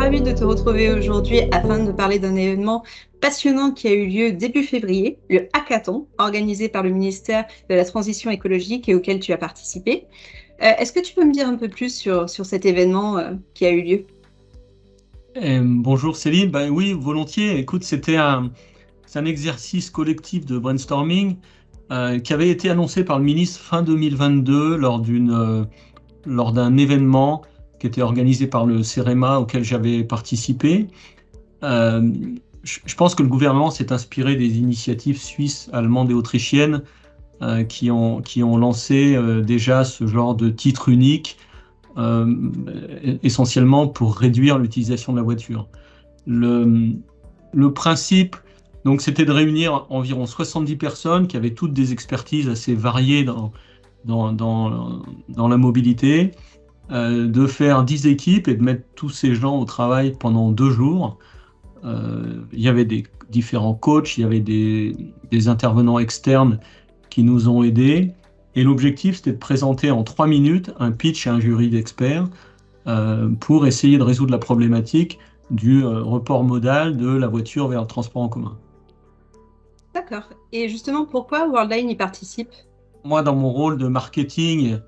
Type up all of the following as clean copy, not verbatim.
ravie de te retrouver aujourd'hui afin de parler d'un événement passionnant qui a eu lieu début février, le hackathon, organisé par le ministère de la Transition écologique et auquel tu as participé. Est-ce que tu peux me dire un peu plus sur cet événement qui a eu lieu? Bonjour Céline, ben oui, volontiers. Écoute, c'est un exercice collectif de brainstorming qui avait été annoncé par le ministre fin 2022 lors d'un événement qui était organisé par le CEREMA auquel j'avais participé. Euh, je pense que le gouvernement s'est inspiré des initiatives suisses, allemandes et autrichiennes qui ont lancé déjà ce genre de titre unique, euh, essentiellement pour réduire l'utilisation de la voiture. Le, le principe, donc, c'était de réunir environ 70 personnes qui avaient toutes des expertises assez variées dans la mobilité, de faire 10 équipes et de mettre tous ces gens au travail pendant 2 jours. Il y avait des différents coachs, il y avait des intervenants externes qui nous ont aidés. Et l'objectif, c'était de présenter en 3 minutes un pitch à un jury d'experts pour essayer de résoudre la problématique du report modal de la voiture vers le transport en commun. D'accord. Et justement, pourquoi Worldline y participe? Moi, dans mon rôle de marketing,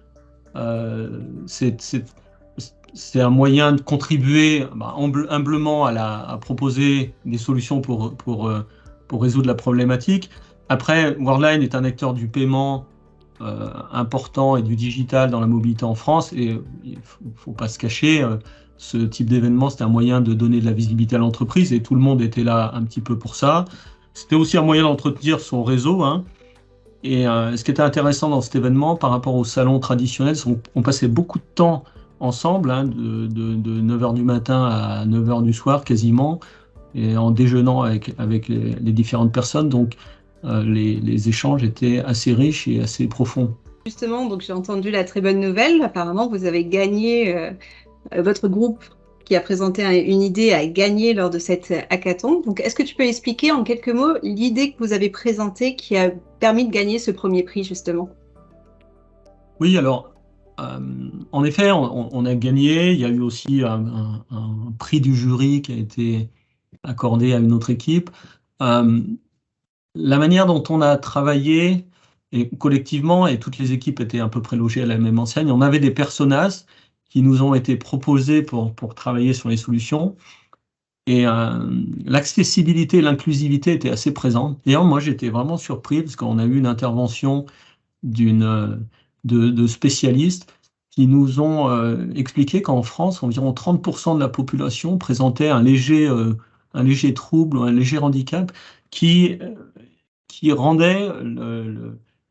euh, c'est c'est- c'est un moyen de contribuer humblement à proposer des solutions pour résoudre la problématique. Après, Worldline est un acteur du paiement important et du digital dans la mobilité en France. Et il ne faut pas se cacher, ce type d'événement, c'était un moyen de donner de la visibilité à l'entreprise et tout le monde était là un petit peu pour ça. C'était aussi un moyen d'entretenir son réseau, hein. Et ce qui était intéressant dans cet événement par rapport au salon traditionnel, c'est qu'on passait beaucoup de temps ensemble, hein, de 9h du matin à 9h du soir quasiment, et en déjeunant avec les différentes personnes. Donc les échanges étaient assez riches et assez profonds. Justement, donc j'ai entendu la très bonne nouvelle. Apparemment, vous avez gagné, votre groupe qui a présenté une idée a gagné lors de cette hackathon. Donc, est-ce que tu peux expliquer en quelques mots l'idée que vous avez présentée qui a permis de gagner ce premier prix, justement? Oui, alors, en effet, on a gagné. Il y a eu aussi un prix du jury qui a été accordé à une autre équipe. Euh, la manière dont on a travaillé et collectivement, et toutes les équipes étaient à peu près logées à la même enseigne, on avait des personas qui nous ont été proposés pour travailler sur les solutions. Et l'accessibilité et l'inclusivité étaient assez présentes. D'ailleurs, moi, j'étais vraiment surpris parce qu'on a eu une intervention d'une, de spécialistes qui nous ont expliqué qu'en France, environ 30% de la population présentait un léger trouble ou un léger handicap qui, euh, qui rendait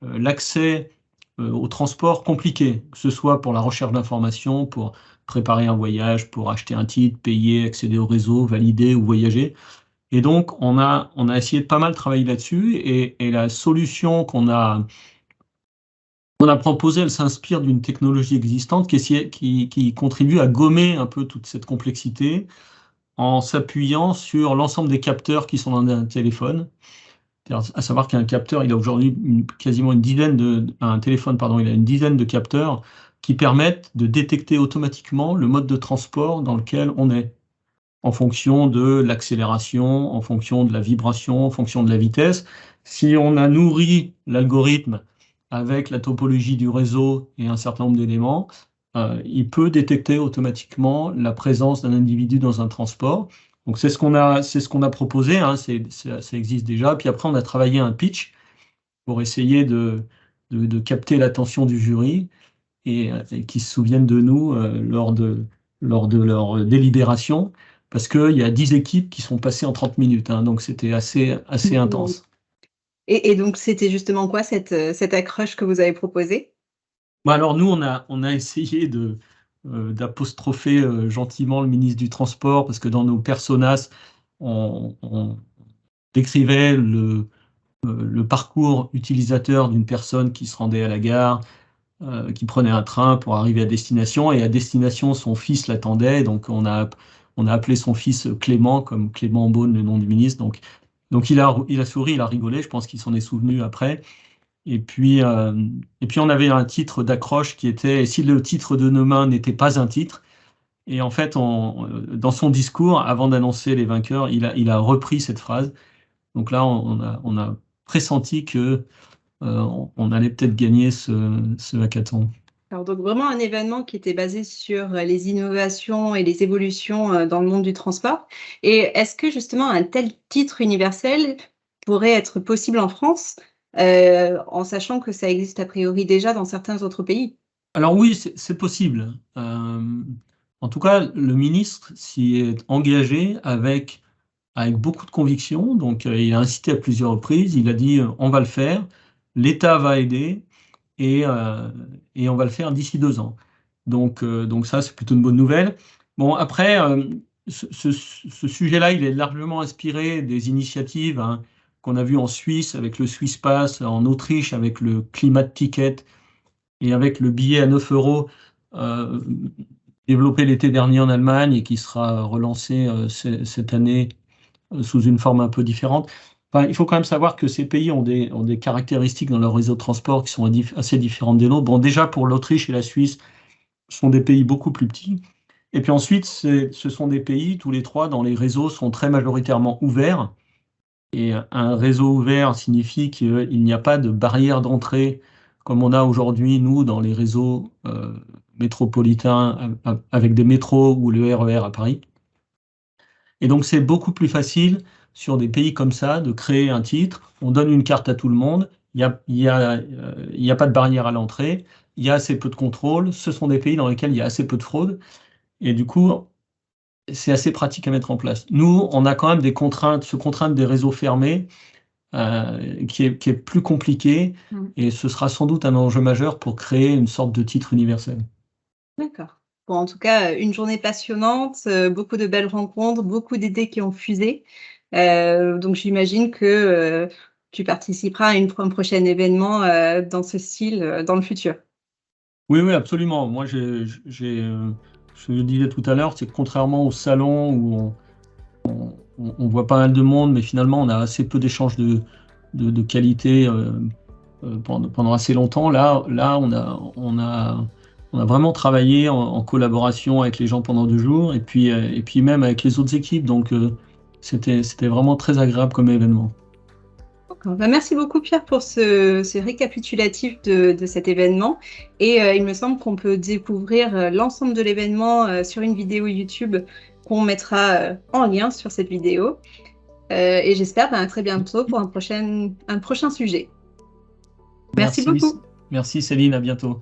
l'accès au transport compliqué, que ce soit pour la recherche d'informations, pour préparer un voyage, pour acheter un titre, payer, accéder au réseau, valider ou voyager. Et donc, on a essayé de pas mal travailler là-dessus et la solution qu'on a proposée, elle s'inspire d'une technologie existante qui contribue à gommer un peu toute cette complexité en s'appuyant sur l'ensemble des capteurs qui sont dans un téléphone. À savoir qu'un capteur, il a aujourd'hui quasiment un téléphone, pardon, il a une dizaine de capteurs qui permettent de détecter automatiquement le mode de transport dans lequel on est, en fonction de l'accélération, en fonction de la vibration, en fonction de la vitesse. Si on a nourri l'algorithme avec la topologie du réseau et un certain nombre d'éléments, il peut détecter automatiquement la présence d'un individu dans un transport. Donc c'est ce qu'on a proposé, hein, ça existe déjà. Puis après, on a travaillé un pitch pour essayer de capter l'attention du jury et qu'ils se souviennent de nous lors de leur délibération, parce qu'il y a 10 équipes qui sont passées en 30 minutes, hein, donc c'était assez Mhm. intense. Et donc, c'était justement quoi cette accroche que vous avez proposée? Bon, alors nous, on a essayé d'apostropher gentiment le ministre du Transport, parce que dans nos personas, on décrivait le parcours utilisateur d'une personne qui se rendait à la gare, qui prenait un train pour arriver à destination, et à destination, son fils l'attendait, donc on a appelé son fils Clément, comme Clément Beaune, le nom du ministre. Donc il a souri, il a rigolé, je pense qu'il s'en est souvenu après. Et puis, euh, et puis on avait un titre d'accroche qui était « Et si le titre de demain n'était pas un titre », Et en fait, dans son discours, avant d'annoncer les vainqueurs, il a repris cette phrase. Donc là, on a pressenti que on allait peut-être gagner ce hackathon. Alors donc vraiment un événement qui était basé sur les innovations et les évolutions dans le monde du transport. Et est-ce que justement un tel titre universel pourrait être possible en France, en sachant que ça existe a priori déjà dans certains autres pays? Alors oui, c'est possible. En tout cas, le ministre s'y est engagé avec beaucoup de conviction. Donc, il a incité à plusieurs reprises. Il a dit, on va le faire, l'État va aider et, euh, et on va le faire d'ici 2 ans. Donc ça, c'est plutôt une bonne nouvelle. Bon, après, ce sujet-là, il est largement inspiré des initiatives, hein, qu'on a vues en Suisse avec le Swiss Pass, en Autriche avec le Climate Ticket et avec le billet à 9 euros euh, développé l'été dernier en Allemagne et qui sera relancé cette année sous une forme un peu différente. Enfin, il faut quand même savoir que ces pays ont des caractéristiques dans leur réseau de transport qui sont assez différentes des nôtres. Bon, déjà pour l'Autriche et la Suisse, ce sont des pays beaucoup plus petits. Et puis ensuite, ce sont des pays, tous les trois, dont les réseaux sont très majoritairement ouverts. Et un réseau ouvert signifie qu'il n'y a pas de barrière d'entrée comme on a aujourd'hui, nous, dans les réseaux métropolitains avec des métros ou le RER à Paris. Et donc, c'est beaucoup plus facile sur des pays comme ça de créer un titre. On donne une carte à tout le monde. Il y a pas de barrière à l'entrée. Il y a assez peu de contrôle. Ce sont des pays dans lesquels il y a assez peu de fraude. Et du coup, c'est assez pratique à mettre en place. Nous, on a quand même des contraintes, ce contrainte des réseaux fermés, qui est plus compliqué. Mmh. Et ce sera sans doute un enjeu majeur pour créer une sorte de titre universel. D'accord. Bon, en tout cas, une journée passionnante, beaucoup de belles rencontres, beaucoup d'idées qui ont fusé. Donc j'imagine que, tu participeras à un prochain événement, dans ce style, dans le futur. Oui, oui, absolument. Moi, je le disais tout à l'heure, c'est que contrairement au salon où on voit pas mal de monde, mais finalement, on a assez peu d'échanges de qualité pendant assez longtemps. Là, on a vraiment travaillé en collaboration avec les gens pendant 2 jours et puis même avec les autres équipes. Donc, c'était vraiment très agréable comme événement. D'accord. Bah, merci beaucoup Pierre pour ce récapitulatif de cet événement et il me semble qu'on peut découvrir, l'ensemble de l'événement, sur une vidéo YouTube qu'on mettra, en lien sur cette vidéo, et j'espère, bah, à très bientôt pour un prochain sujet. Merci Merci, beaucoup. merci Céline, à bientôt.